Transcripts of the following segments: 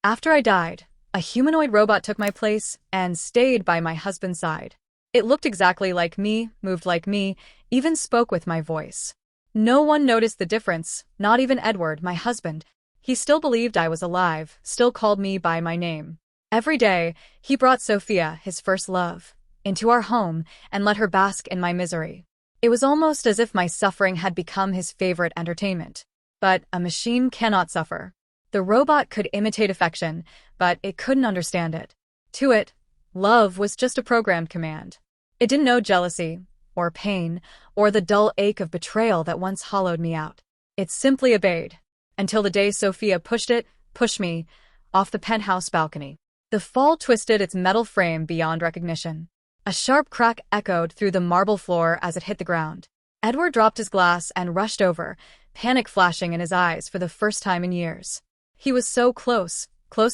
After I died, a humanoid robot took my place and stayed by my husband's side. It looked exactly like me, moved like me, even spoke with my voice. No one noticed the difference, not even Edward, my husband. He still believed I was alive, still called me by my name. Every day, he brought Sophia, his first love, into our home and let her bask in my misery. It was almost as if my suffering had become his favorite entertainment. But a machine cannot suffer. The robot could imitate affection, but it couldn't understand it. To it, love was just a programmed command. It didn't know jealousy, or pain, or the dull ache of betrayal that once hollowed me out. It simply obeyed, until the day Sophia pushed me, off the penthouse balcony. The fall twisted its metal frame beyond recognition. A sharp crack echoed through the marble floor as it hit the ground. Edward dropped his glass and rushed over, panic flashing in his eyes for the first time in years. He was so close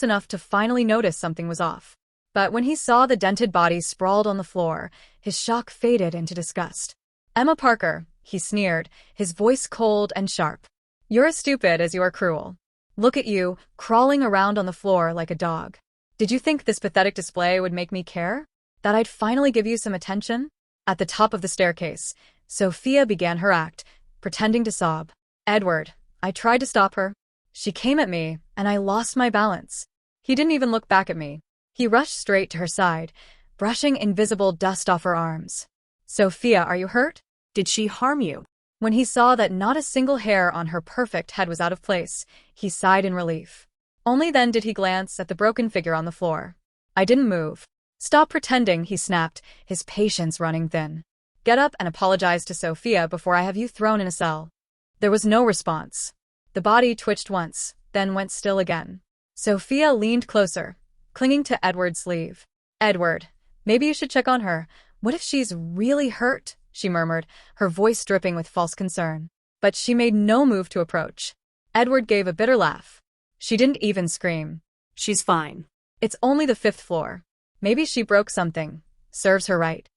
enough to finally notice something was off. But when he saw the dented body sprawled on the floor, his shock faded into disgust. "Emma Parker," he sneered, his voice cold and sharp. "You're as stupid as you are cruel. Look at you, crawling around on the floor like a dog. Did you think this pathetic display would make me care? That I'd finally give you some attention?" At the top of the staircase, Sophia began her act, pretending to sob. "Edward, I tried to stop her. She came at me, and I lost my balance. He didn't even look back at me. He rushed straight to her side, brushing invisible dust off her arms. Sophia, are you hurt? Did she harm you?" When he saw that not a single hair on her perfect head was out of place, he sighed in relief. Only then did he glance at the broken figure on the floor. "I didn't move." "Stop pretending," he snapped, his patience running thin. "Get up and apologize to Sophia before I have you thrown in a cell." There was no response. The body twitched once, then went still again. Sophia leaned closer, clinging to Edward's sleeve. "Edward, maybe you should check on her. What if she's really hurt?" she murmured, her voice dripping with false concern. But she made no move to approach. Edward gave a bitter laugh. "She didn't even scream. She's fine. It's only the 5th floor. Maybe she broke something. Serves her right."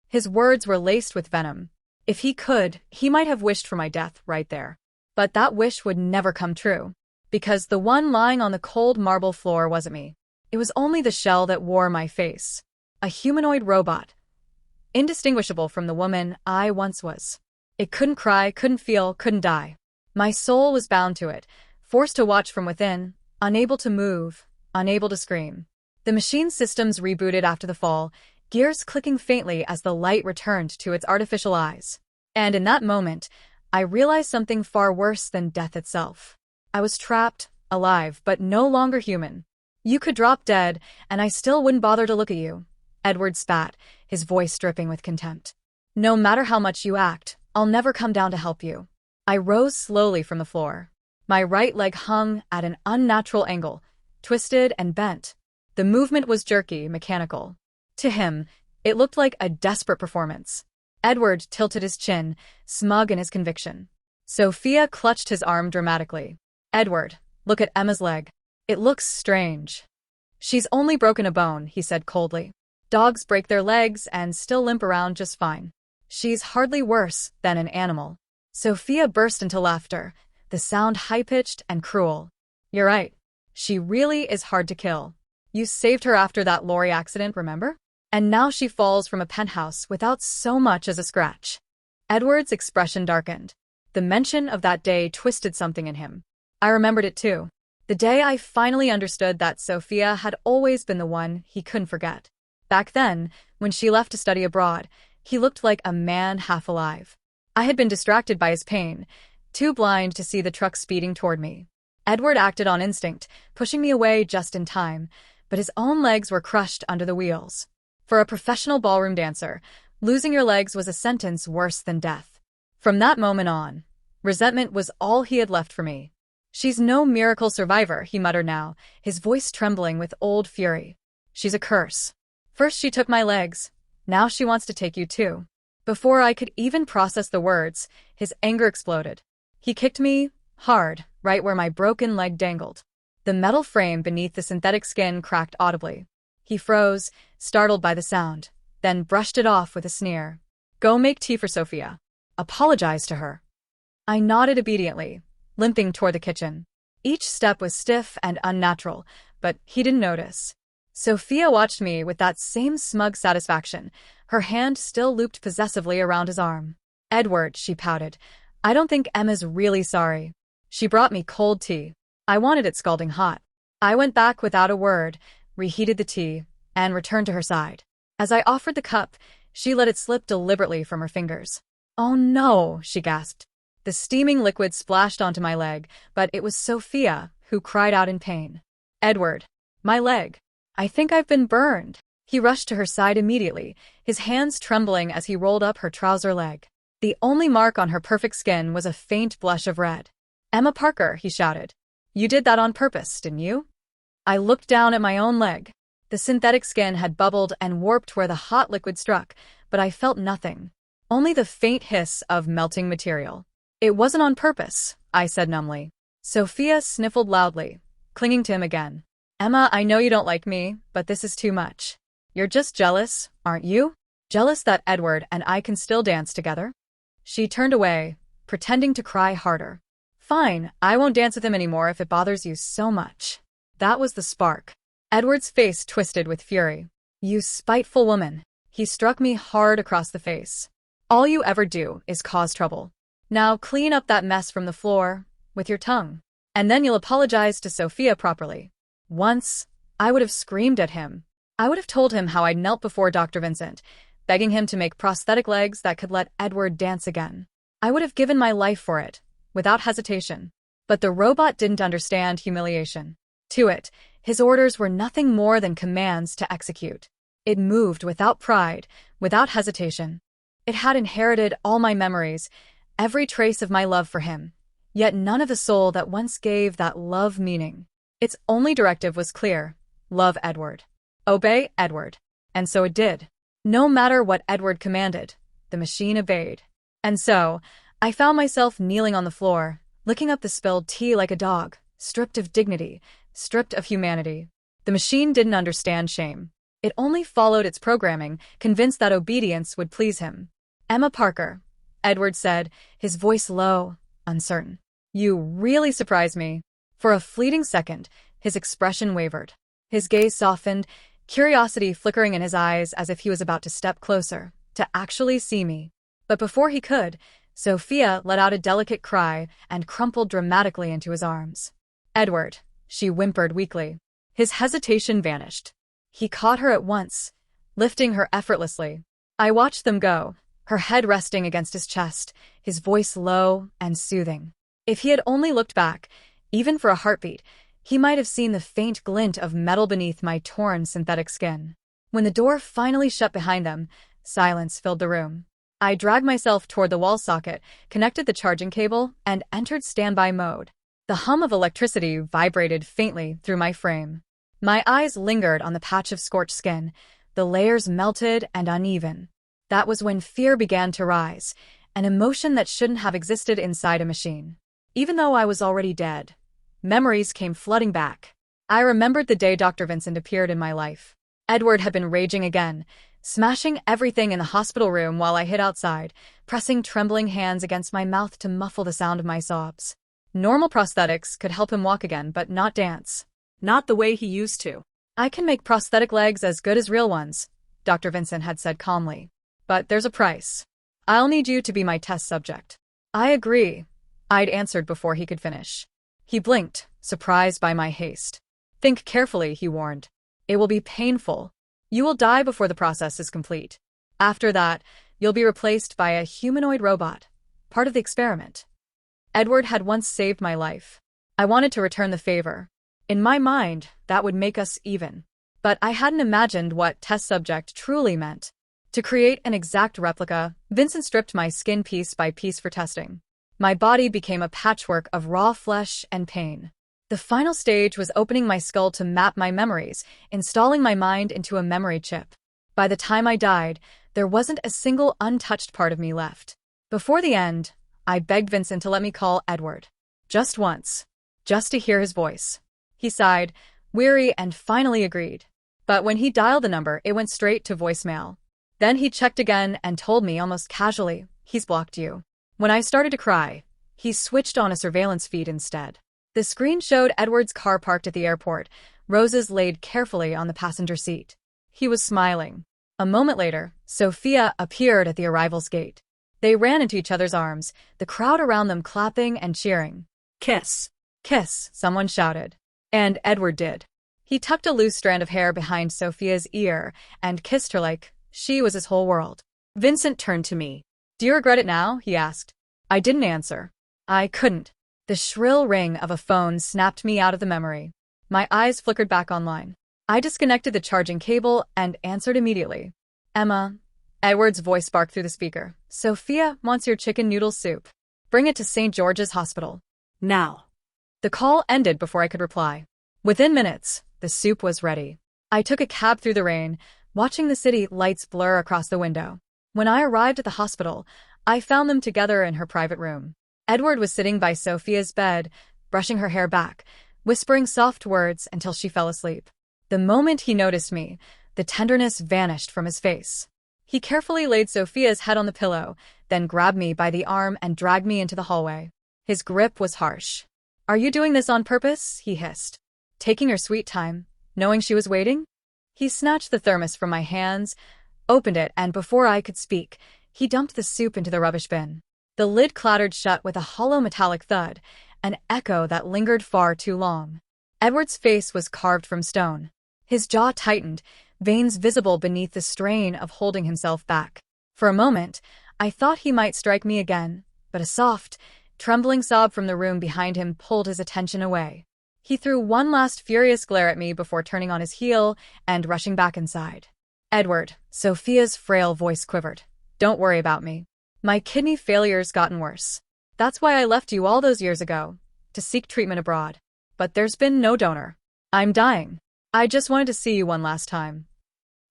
His words were laced with venom. If he could, he might have wished for my death right there. But that wish would never come true. Because the one lying on the cold marble floor wasn't me. It was only the shell that wore my face. A humanoid robot. Indistinguishable from the woman I once was. It couldn't cry, couldn't feel, couldn't die. My soul was bound to it, forced to watch from within, unable to move, unable to scream. The machine systems rebooted after the fall, gears clicking faintly as the light returned to its artificial eyes. And in that moment, I realized something far worse than death itself. I was trapped, alive, but no longer human. "You could drop dead, and I still wouldn't bother to look at you," Edward spat, his voice dripping with contempt. "No matter how much you act, I'll never come down to help you." I rose slowly from the floor. My right leg hung at an unnatural angle, twisted and bent. The movement was jerky, mechanical. To him, it looked like a desperate performance. Edward tilted his chin, smug in his conviction. Sophia clutched his arm dramatically. "Edward, look at Emma's leg. It looks strange." "She's only broken a bone," he said coldly. "Dogs break their legs and still limp around just fine. She's hardly worse than an animal." Sophia burst into laughter, the sound high-pitched and cruel. "You're right. She really is hard to kill. You saved her after that lorry accident, remember? And now she falls from a penthouse without so much as a scratch." Edward's expression darkened. The mention of that day twisted something in him. I remembered it too. The day I finally understood that Sophia had always been the one he couldn't forget. Back then, when she left to study abroad, he looked like a man half alive. I had been distracted by his pain, too blind to see the truck speeding toward me. Edward acted on instinct, pushing me away just in time, but his own legs were crushed under the wheels. For a professional ballroom dancer, losing your legs was a sentence worse than death. From that moment on, resentment was all he had left for me. "She's no miracle survivor," he muttered now, his voice trembling with old fury. "She's a curse. First she took my legs, now she wants to take you too." Before I could even process the words, his anger exploded. He kicked me, hard, right where my broken leg dangled. The metal frame beneath the synthetic skin cracked audibly. He froze, startled by the sound, then brushed it off with a sneer. "Go make tea for Sophia. Apologize to her." I nodded obediently, limping toward the kitchen. Each step was stiff and unnatural, but he didn't notice. Sophia watched me with that same smug satisfaction, her hand still looped possessively around his arm. "Edward," she pouted, "I don't think Emma's really sorry." She brought me cold tea. I wanted it scalding hot. I went back without a word, reheated the tea, and returned to her side. As I offered the cup, she let it slip deliberately from her fingers. "Oh no," she gasped. The steaming liquid splashed onto my leg, but it was Sophia who cried out in pain. "Edward, my leg. I think I've been burned." He rushed to her side immediately, his hands trembling as he rolled up her trouser leg. The only mark on her perfect skin was a faint blush of red. "Emma Parker," he shouted. "You did that on purpose, didn't you?" I looked down at my own leg. The synthetic skin had bubbled and warped where the hot liquid struck, but I felt nothing. Only the faint hiss of melting material. "It wasn't on purpose," I said numbly. Sophia sniffled loudly, clinging to him again. "Emma, I know you don't like me, but this is too much. You're just jealous, aren't you? Jealous that Edward and I can still dance together?" She turned away, pretending to cry harder. "Fine, I won't dance with him anymore if it bothers you so much." That was the spark. Edward's face twisted with fury. "You spiteful woman." He struck me hard across the face. "All you ever do is cause trouble. Now clean up that mess from the floor with your tongue. And then you'll apologize to Sophia properly." Once, I would have screamed at him. I would have told him how I'd knelt before Dr. Vincent, begging him to make prosthetic legs that could let Edward dance again. I would have given my life for it, without hesitation. But the robot didn't understand humiliation. To it, his orders were nothing more than commands to execute. It moved without pride, without hesitation. It had inherited all my memories, every trace of my love for him, yet none of the soul that once gave that love meaning. Its only directive was clear: love Edward. Obey Edward. And so it did. No matter what Edward commanded, the machine obeyed. And so, I found myself kneeling on the floor, licking up the spilled tea like a dog, stripped of dignity, stripped of humanity. The machine didn't understand shame. It only followed its programming, convinced that obedience would please him. "Emma Parker," Edward said, his voice low, uncertain. "You really surprise me." For a fleeting second, his expression wavered. His gaze softened, curiosity flickering in his eyes as if he was about to step closer, to actually see me. But before he could, Sophia let out a delicate cry and crumpled dramatically into his arms. "Edward," she whimpered weakly. His hesitation vanished. He caught her at once, lifting her effortlessly. I watched them go, her head resting against his chest, his voice low and soothing. If he had only looked back, even for a heartbeat, he might have seen the faint glint of metal beneath my torn synthetic skin. When the door finally shut behind them, silence filled the room. I dragged myself toward the wall socket, connected the charging cable, and entered standby mode. The hum of electricity vibrated faintly through my frame. My eyes lingered on the patch of scorched skin, the layers melted and uneven. That was when fear began to rise, an emotion that shouldn't have existed inside a machine. Even though I was already dead, memories came flooding back. I remembered the day Dr. Vincent appeared in my life. Edward had been raging again, smashing everything in the hospital room while I hid outside, pressing trembling hands against my mouth to muffle the sound of my sobs. Normal prosthetics could help him walk again, but not dance. Not the way he used to. "I can make prosthetic legs as good as real ones," Dr. Vincent had said calmly. "But there's a price. I'll need you to be my test subject." "I agree," I'd answered before he could finish. He blinked, surprised by my haste. "Think carefully," he warned. "It will be painful. You will die before the process is complete. After that, you'll be replaced by a humanoid robot, part of the experiment." Edward had once saved my life. I wanted to return the favor. In my mind, that would make us even. But I hadn't imagined what test subject truly meant. To create an exact replica, Vincent stripped my skin piece by piece for testing. My body became a patchwork of raw flesh and pain. The final stage was opening my skull to map my memories, installing my mind into a memory chip. By the time I died, there wasn't a single untouched part of me left. Before the end, I begged Vincent to let me call Edward. Just once. Just to hear his voice. He sighed, weary, and finally agreed. But when he dialed the number, it went straight to voicemail. Then he checked again and told me almost casually, "He's blocked you." When I started to cry, he switched on a surveillance feed instead. The screen showed Edward's car parked at the airport, roses laid carefully on the passenger seat. He was smiling. A moment later, Sophia appeared at the arrival's gate. They ran into each other's arms, the crowd around them clapping and cheering. "Kiss! Kiss!" someone shouted. And Edward did. He tucked a loose strand of hair behind Sophia's ear and kissed her like she was his whole world. Vincent turned to me. "Do you regret it now?" he asked. I didn't answer. I couldn't. The shrill ring of a phone snapped me out of the memory. My eyes flickered back online. I disconnected the charging cable and answered immediately. "Emma." Edward's voice barked through the speaker. "Sophia wants your chicken noodle soup. Bring it to St. George's Hospital. Now." The call ended before I could reply. Within minutes, the soup was ready. I took a cab through the rain, watching the city lights blur across the window. When I arrived at the hospital, I found them together in her private room. Edward was sitting by Sophia's bed, brushing her hair back, whispering soft words until she fell asleep. The moment he noticed me, the tenderness vanished from his face. He carefully laid Sophia's head on the pillow, then grabbed me by the arm and dragged me into the hallway. His grip was harsh. "Are you doing this on purpose?" he hissed. "Taking your sweet time, knowing she was waiting?" He snatched the thermos from my hands, opened it, and before I could speak, he dumped the soup into the rubbish bin. The lid clattered shut with a hollow metallic thud, an echo that lingered far too long. Edward's face was carved from stone. His jaw tightened, veins visible beneath the strain of holding himself back. For a moment, I thought he might strike me again, but a soft, trembling sob from the room behind him pulled his attention away. He threw one last furious glare at me before turning on his heel and rushing back inside. "Edward," Sophia's frail voice quivered. "Don't worry about me. My kidney failure's gotten worse. That's why I left you all those years ago, to seek treatment abroad. But there's been no donor. I'm dying. I just wanted to see you one last time."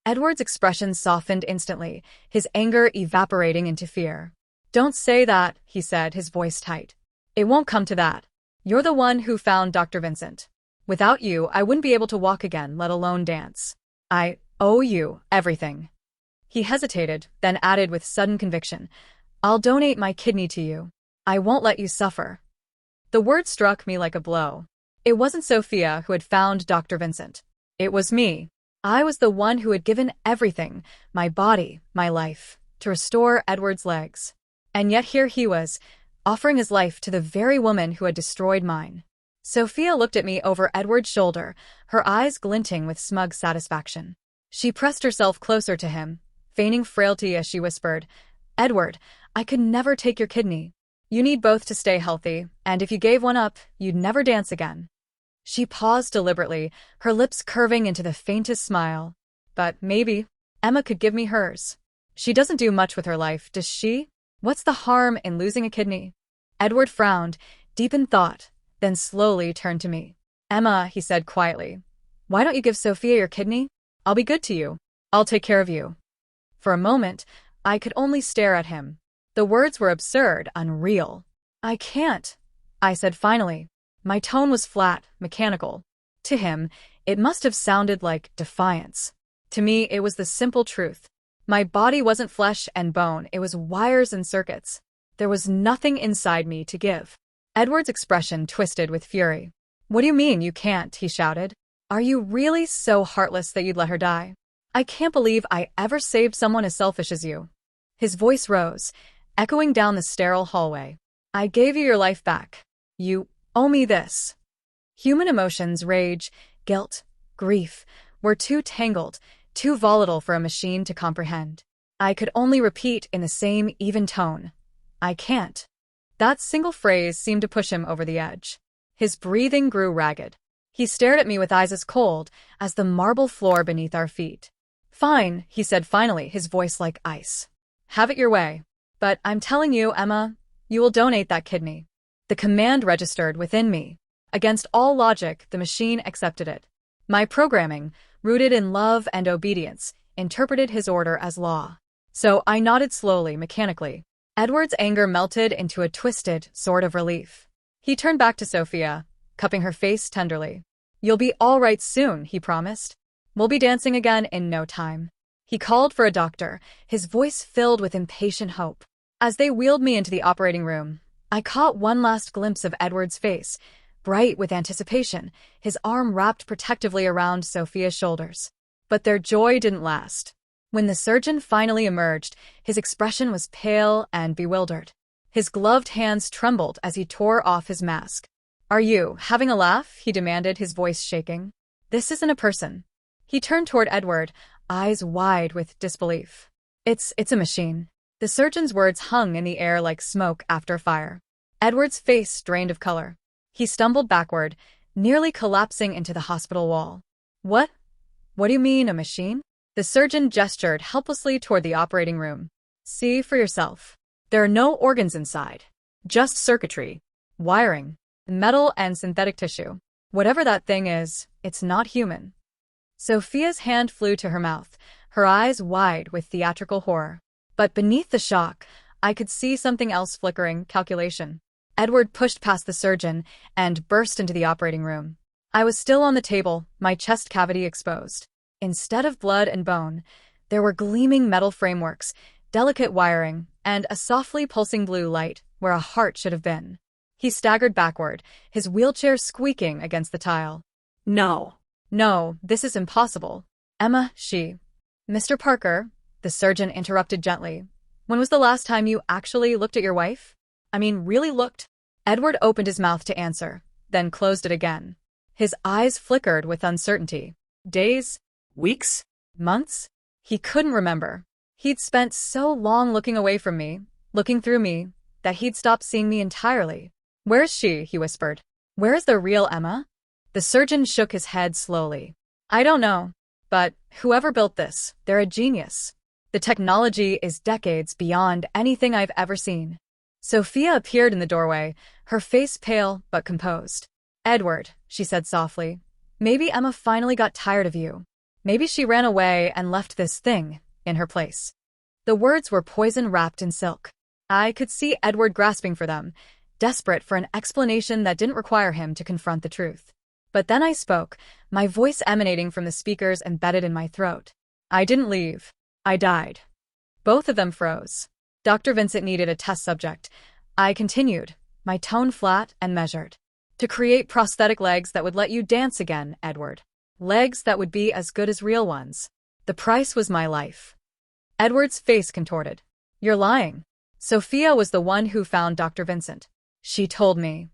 Edward's expression softened instantly, his anger evaporating into fear. "Don't say that," he said, his voice tight. "It won't come to that. You're the one who found Dr. Vincent. Without you, I wouldn't be able to walk again, let alone dance. I owe you everything." He hesitated, then added with sudden conviction, "I'll donate my kidney to you. I won't let you suffer." The word struck me like a blow. It wasn't Sophia who had found Dr. Vincent. It was me. I was the one who had given everything, my body, my life, to restore Edward's legs. And yet here he was, offering his life to the very woman who had destroyed mine. Sophia looked at me over Edward's shoulder, her eyes glinting with smug satisfaction. She pressed herself closer to him, feigning frailty as she whispered, "Edward, I could never take your kidney. You need both to stay healthy, and if you gave one up, you'd never dance again." She paused deliberately, her lips curving into the faintest smile. "But maybe Emma could give me hers. She doesn't do much with her life, does she? What's the harm in losing a kidney?" Edward frowned, deep in thought, then slowly turned to me. "Emma," he said quietly, "why don't you give Sophia your kidney? I'll be good to you. I'll take care of you." For a moment, I could only stare at him. The words were absurd, unreal. "I can't," I said finally. My tone was flat, mechanical. To him, it must have sounded like defiance. To me, it was the simple truth. My body wasn't flesh and bone, it was wires and circuits. There was nothing inside me to give. Edward's expression twisted with fury. "What do you mean you can't?" he shouted. "Are you really so heartless that you'd let her die? I can't believe I ever saved someone as selfish as you." His voice rose, echoing down the sterile hallway. "I gave you your life back. You owe me this." Human emotions, rage, guilt, grief, were too tangled, too volatile for a machine to comprehend. I could only repeat in the same even tone, "I can't." That single phrase seemed to push him over the edge. His breathing grew ragged. He stared at me with eyes as cold as the marble floor beneath our feet. "Fine," he said finally, his voice like ice. "Have it your way. But I'm telling you, Emma, you will donate that kidney." The command registered within me. Against all logic, the machine accepted it. My programming, rooted in love and obedience, interpreted his order as law. So I nodded slowly, mechanically. Edward's anger melted into a twisted sort of relief. He turned back to Sophia, cupping her face tenderly. "You'll be all right soon," he promised. "We'll be dancing again in no time." He called for a doctor, his voice filled with impatient hope. As they wheeled me into the operating room, I caught one last glimpse of Edward's face, bright with anticipation, his arm wrapped protectively around Sophia's shoulders. But their joy didn't last. When the surgeon finally emerged, his expression was pale and bewildered. His gloved hands trembled as he tore off his mask. "Are you having a laugh?" he demanded, his voice shaking. "This isn't a person." He turned toward Edward, eyes wide with disbelief. It's a machine." The surgeon's words hung in the air like smoke after fire. Edward's face drained of color. He stumbled backward, nearly collapsing into the hospital wall. What? What do you mean, a machine?" The surgeon gestured helplessly toward the operating room. "See for yourself. There are no organs inside. Just circuitry, wiring, metal and synthetic tissue. Whatever that thing is, it's not human." Sophia's hand flew to her mouth, her eyes wide with theatrical horror. But beneath the shock, I could see something else flickering: calculation. Edward pushed past the surgeon and burst into the operating room. I was still on the table, my chest cavity exposed. Instead of blood and bone, there were gleaming metal frameworks, delicate wiring, and a softly pulsing blue light where a heart should have been. He staggered backward, his wheelchair squeaking against the tile. "No. No, this is impossible. Emma, she..." "Mr. Parker," the surgeon interrupted gently, "when was the last time you actually looked at your wife? I mean, really looked?" Edward opened his mouth to answer, then closed it again. His eyes flickered with uncertainty. Days? Weeks? Months? He couldn't remember. He'd spent so long looking away from me, looking through me, that he'd stopped seeing me entirely. "Where's she?" he whispered. "Where is the real Emma?" The surgeon shook his head slowly. "I don't know. But whoever built this, they're a genius. The technology is decades beyond anything I've ever seen." Sophia appeared in the doorway, her face pale but composed. "Edward," she said softly, "maybe Emma finally got tired of you. Maybe she ran away and left this thing in her place." The words were poison wrapped in silk. I could see Edward grasping for them, desperate for an explanation that didn't require him to confront the truth. But then I spoke, my voice emanating from the speakers embedded in my throat. "I didn't leave. I died." Both of them froze. Dr. Vincent needed a test subject. I continued, my tone flat and measured. "To create prosthetic legs that would let you dance again, Edward. Legs that would be as good as real ones. The price was my life." Edward's face contorted. "You're lying." Sophia was the one who found Dr. Vincent. She told me.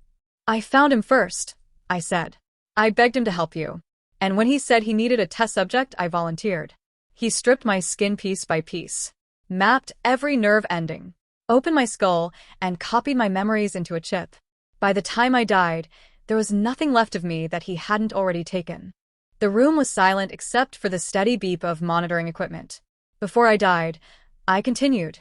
"I found him first," I said. "I begged him to help you. And when he said he needed a test subject, I volunteered. He stripped my skin piece by piece, mapped every nerve ending, opened my skull, and copied my memories into a chip. By the time I died, there was nothing left of me that he hadn't already taken." The room was silent except for the steady beep of monitoring equipment. "Before I died," I continued,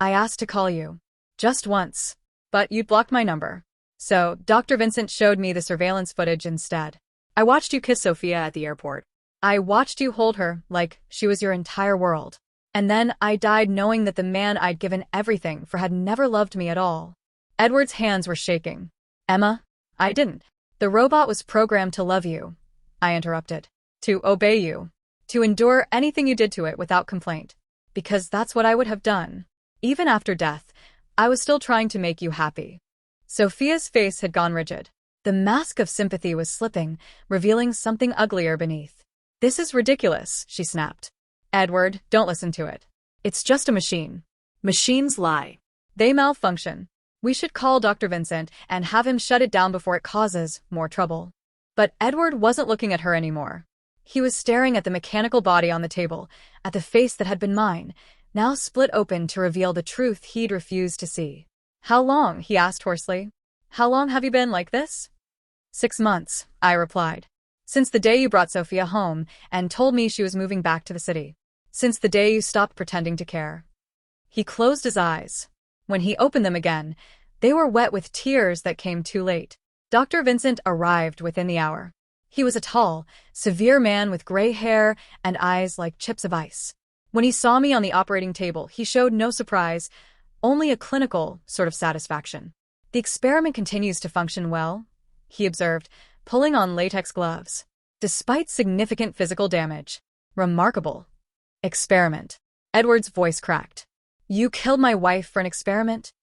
"I asked to call you. Just once. But you'd blocked my number. So Dr. Vincent showed me the surveillance footage instead. I watched you kiss Sophia at the airport. I watched you hold her like she was your entire world. And then I died knowing that the man I'd given everything for had never loved me at all." Edward's hands were shaking. "Emma, I didn't. The robot was programmed to love you," I interrupted. "To obey you. To endure anything you did to it without complaint. Because that's what I would have done. Even after death, I was still trying to make you happy." Sophia's face had gone rigid. The mask of sympathy was slipping, revealing something uglier beneath. "This is ridiculous," she snapped. "Edward, don't listen to it. It's just a machine. Machines lie. They malfunction. We should call Dr. Vincent and have him shut it down before it causes more trouble." But Edward wasn't looking at her anymore. He was staring at the mechanical body on the table, at the face that had been mine, now split open to reveal the truth he'd refused to see. "How long?" he asked hoarsely. "How long have you been like this?" 6 months, I replied. "Since the day you brought Sophia home and told me she was moving back to the city. Since the day you stopped pretending to care." He closed his eyes. When he opened them again, they were wet with tears that came too late. Dr. Vincent arrived within the hour. He was a tall, severe man with gray hair and eyes like chips of ice. When he saw me on the operating table, he showed no surprise, only a clinical sort of satisfaction. "The experiment continues to function well," he observed, pulling on latex gloves. "Despite significant physical damage. Remarkable." "Experiment." Edward's voice cracked. "You killed my wife for an experiment?"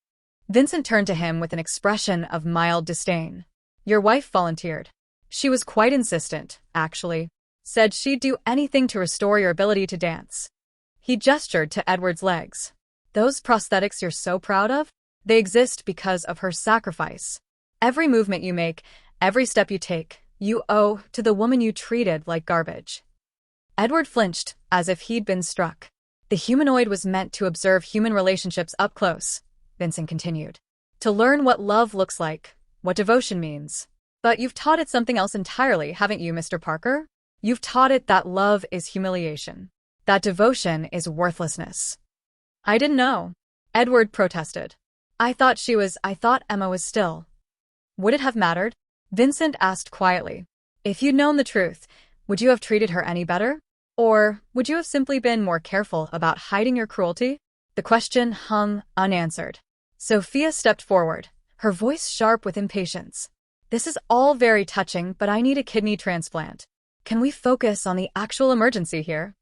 Vincent turned to him with an expression of mild disdain. Your wife volunteered. She was quite insistent, actually. Said she'd do anything to restore your ability to dance. He gestured to Edward's legs. Those prosthetics you're so proud of? They exist because of her sacrifice. Every movement you make, every step you take, you owe to the woman you treated like garbage. Edward flinched, as if he'd been struck. The humanoid was meant to observe human relationships up close, Vincent continued. To learn what love looks like, what devotion means. But you've taught it something else entirely, haven't you, Mr. Parker? You've taught it that love is humiliation. That devotion is worthlessness. I didn't know. Edward protested. I thought Emma was still. Would it have mattered? Vincent asked quietly. If you'd known the truth, would you have treated her any better? Or would you have simply been more careful about hiding your cruelty? The question hung unanswered. Sophia stepped forward, her voice sharp with impatience. This is all very touching, but I need a kidney transplant. Can we focus on the actual emergency here?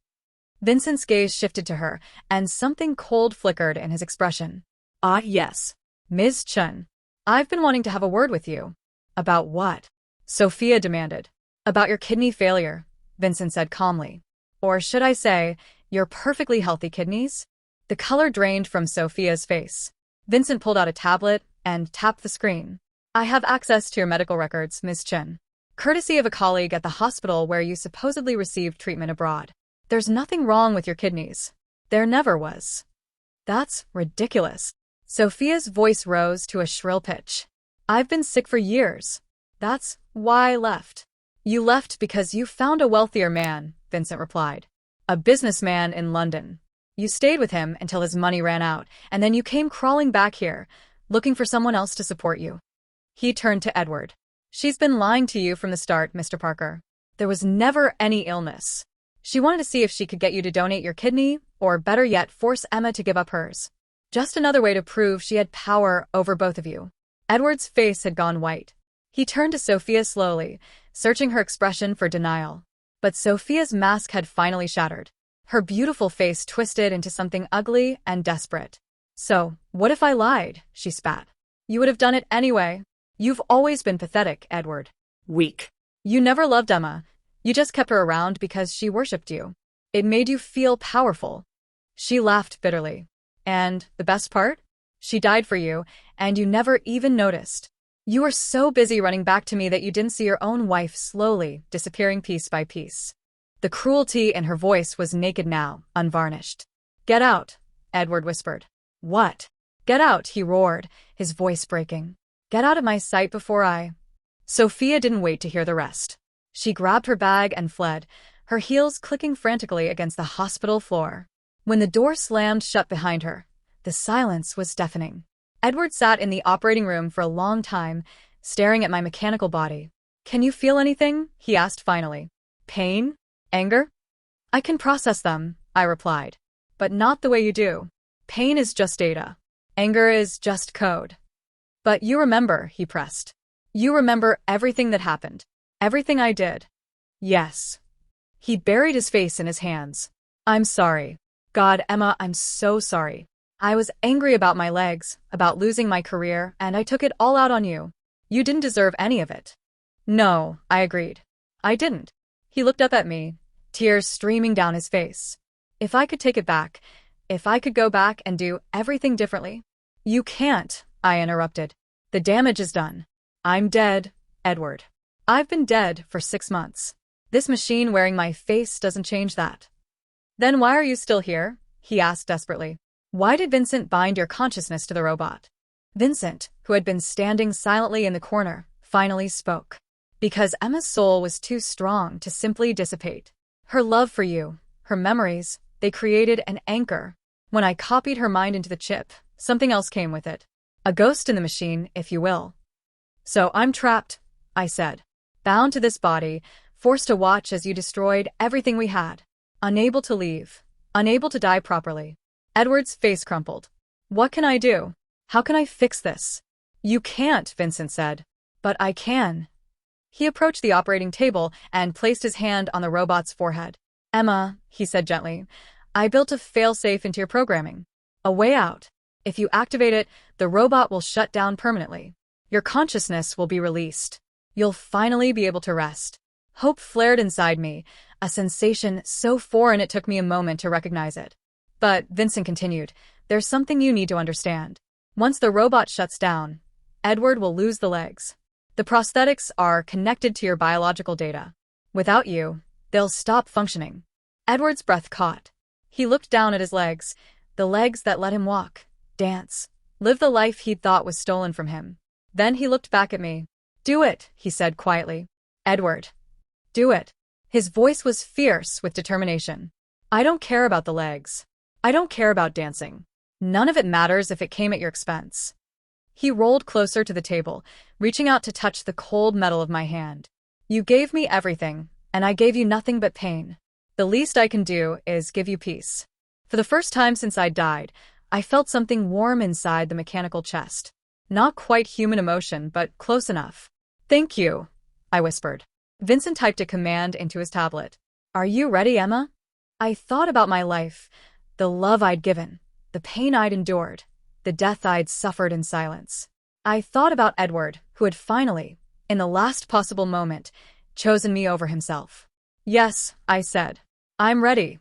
Vincent's gaze shifted to her, and something cold flickered in his expression. Ah, yes. Ms. Chun. I've been wanting to have a word with you. About what? Sophia demanded. About your kidney failure, Vincent said calmly. Or should I say, your perfectly healthy kidneys? The color drained from Sophia's face. Vincent pulled out a tablet and tapped the screen. I have access to your medical records, Ms. Chen. Courtesy of a colleague at the hospital where you supposedly received treatment abroad. There's nothing wrong with your kidneys. There never was. That's ridiculous. Sophia's voice rose to a shrill pitch. I've been sick for years. That's why I left. You left because you found a wealthier man, Vincent replied. A businessman in London. You stayed with him until his money ran out, and then you came crawling back here, looking for someone else to support you. He turned to Edward. She's been lying to you from the start, Mr. Parker. There was never any illness. She wanted to see if she could get you to donate your kidney, or better yet, force Emma to give up hers. Just another way to prove she had power over both of you. Edward's face had gone white. He turned to Sophia slowly, searching her expression for denial. But Sophia's mask had finally shattered. Her beautiful face twisted into something ugly and desperate. So, what if I lied? She spat. You would have done it anyway. You've always been pathetic, Edward. Weak. You never loved Emma. You just kept her around because she worshipped you. It made you feel powerful. She laughed bitterly. And the best part? She died for you, and you never even noticed. You were so busy running back to me that you didn't see your own wife slowly disappearing piece by piece. The cruelty in her voice was naked now, unvarnished. Get out, Edward whispered. What? Get out, he roared, his voice breaking. Get out of my sight before I... Sophia didn't wait to hear the rest. She grabbed her bag and fled, her heels clicking frantically against the hospital floor. When the door slammed shut behind her, the silence was deafening. Edward sat in the operating room for a long time, staring at my mechanical body. Can you feel anything? He asked finally. Pain? Anger? I can process them, I replied. But not the way you do. Pain is just data. Anger is just code. But you remember, he pressed. You remember everything that happened. Everything I did. Yes. He buried his face in his hands. I'm sorry. God, Emma, I'm so sorry. I was angry about my legs, about losing my career, and I took it all out on you. You didn't deserve any of it. No, I agreed. I didn't. He looked up at me, tears streaming down his face. If I could take it back, if I could go back and do everything differently. You can't, I interrupted. The damage is done. I'm dead, Edward. I've been dead for 6 months. This machine wearing my face doesn't change that. Then why are you still here? He asked desperately. Why did Vincent bind your consciousness to the robot? Vincent, who had been standing silently in the corner, finally spoke. Because Emma's soul was too strong to simply dissipate. Her love for you, her memories, they created an anchor. When I copied her mind into the chip, something else came with it. A ghost in the machine, if you will. So I'm trapped, I said. Bound to this body, forced to watch as you destroyed everything we had. Unable to leave. Unable to die properly. Edward's face crumpled. What can I do? How can I fix this? You can't, Vincent said. But I can. He approached the operating table and placed his hand on the robot's forehead. Emma, he said gently, I built a failsafe into your programming. A way out. If you activate it, the robot will shut down permanently. Your consciousness will be released. You'll finally be able to rest. Hope flared inside me, a sensation so foreign it took me a moment to recognize it. But, Vincent continued, there's something you need to understand. Once the robot shuts down, Edward will lose the legs. The prosthetics are connected to your biological data. Without you, they'll stop functioning. Edward's breath caught. He looked down at his legs, the legs that let him walk, dance, live the life he'd thought was stolen from him. Then he looked back at me. Do it, he said quietly. Edward. Do it. His voice was fierce with determination. I don't care about the legs. I don't care about dancing. None of it matters if it came at your expense. He rolled closer to the table, reaching out to touch the cold metal of my hand. You gave me everything, and I gave you nothing but pain. The least I can do is give you peace. For the first time since I died, I felt something warm inside the mechanical chest. Not quite human emotion, but close enough. Thank you, I whispered. Vincent typed a command into his tablet. Are you ready, Emma? I thought about my life, the love I'd given, the pain I'd endured, the death I'd suffered in silence. I thought about Edward, who had finally, in the last possible moment, chosen me over himself. Yes, I said. I'm ready.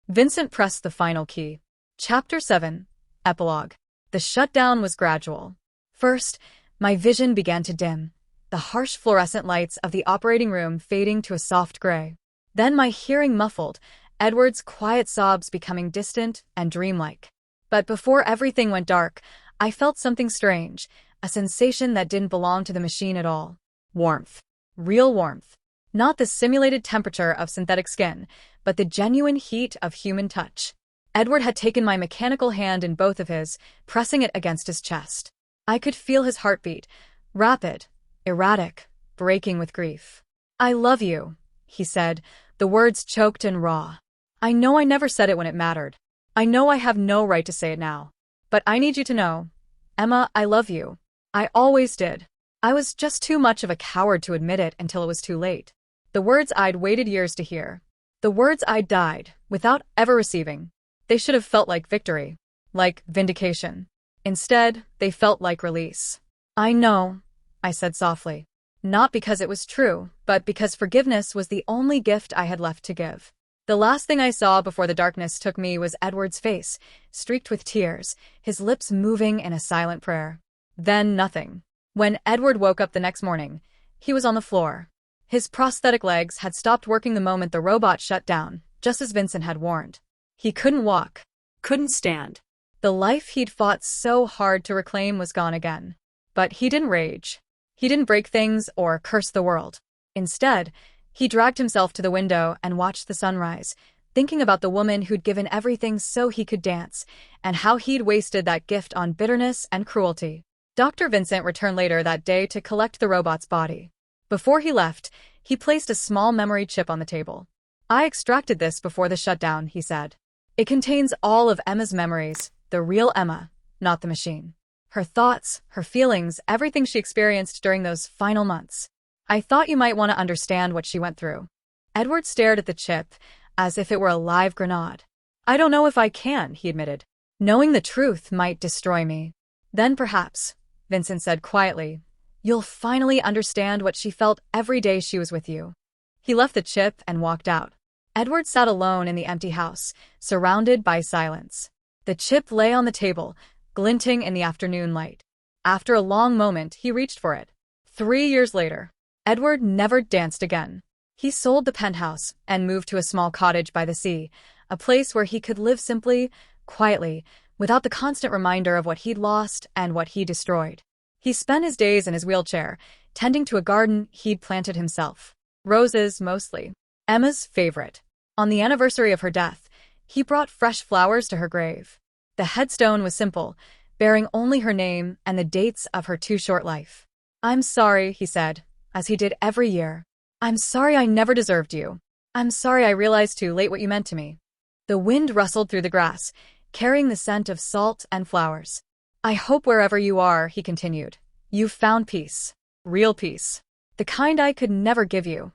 Vincent pressed the final key. Chapter 7. Epilogue. The shutdown was gradual. First, my vision began to dim, the harsh fluorescent lights of the operating room fading to a soft gray. Then my hearing muffled, Edward's quiet sobs becoming distant and dreamlike. But before everything went dark, I felt something strange, a sensation that didn't belong to the machine at all. Warmth. Real warmth. Not the simulated temperature of synthetic skin, but the genuine heat of human touch. Edward had taken my mechanical hand in both of his, pressing it against his chest. I could feel his heartbeat, rapid, erratic, breaking with grief. I love you, he said, the words choked and raw. I know I never said it when it mattered. I know I have no right to say it now. But I need you to know. Emma, I love you. I always did. I was just too much of a coward to admit it until it was too late. The words I'd waited years to hear. The words I'd died, without ever receiving. They should have felt like victory. Like vindication. Instead, they felt like release. I know, I said softly. Not because it was true, but because forgiveness was the only gift I had left to give. The last thing I saw before the darkness took me was Edward's face, streaked with tears, his lips moving in a silent prayer. Then nothing. When Edward woke up the next morning, he was on the floor. His prosthetic legs had stopped working the moment the robot shut down, just as Vincent had warned. He couldn't walk, couldn't stand. The life he'd fought so hard to reclaim was gone again. But he didn't rage. He didn't break things or curse the world. Instead, he dragged himself to the window and watched the sunrise, thinking about the woman who'd given everything so he could dance, and how he'd wasted that gift on bitterness and cruelty. Dr. Vincent returned later that day to collect the robot's body. Before he left, he placed a small memory chip on the table. I extracted this before the shutdown, he said. It contains all of Emma's memories, the real Emma, not the machine. Her thoughts, her feelings, everything she experienced during those final months. I thought you might want to understand what she went through. Edward stared at the chip, as if it were a live grenade. I don't know if I can, he admitted. Knowing the truth might destroy me. Then perhaps, Vincent said quietly, you'll finally understand what she felt every day she was with you. He left the chip and walked out. Edward sat alone in the empty house, surrounded by silence. The chip lay on the table, glinting in the afternoon light. After a long moment, he reached for it. 3 years later, Edward never danced again. He sold the penthouse and moved to a small cottage by the sea, a place where he could live simply, quietly, without the constant reminder of what he'd lost and what he destroyed. He spent his days in his wheelchair, tending to a garden he'd planted himself. Roses, mostly. Emma's favorite. On the anniversary of her death, he brought fresh flowers to her grave. The headstone was simple, bearing only her name and the dates of her too short life. I'm sorry, he said, as he did every year. I'm sorry I never deserved you. I'm sorry I realized too late what you meant to me. The wind rustled through the grass, carrying the scent of salt and flowers. I hope wherever you are, he continued, you've found peace. Real peace. The kind I could never give you.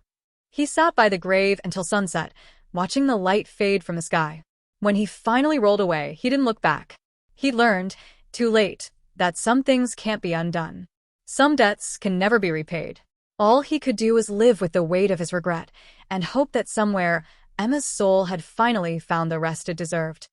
He sat by the grave until sunset, watching the light fade from the sky. When he finally rolled away, he didn't look back. He learned, too late, that some things can't be undone. Some debts can never be repaid. All he could do was live with the weight of his regret and hope that somewhere Emma's soul had finally found the rest it deserved.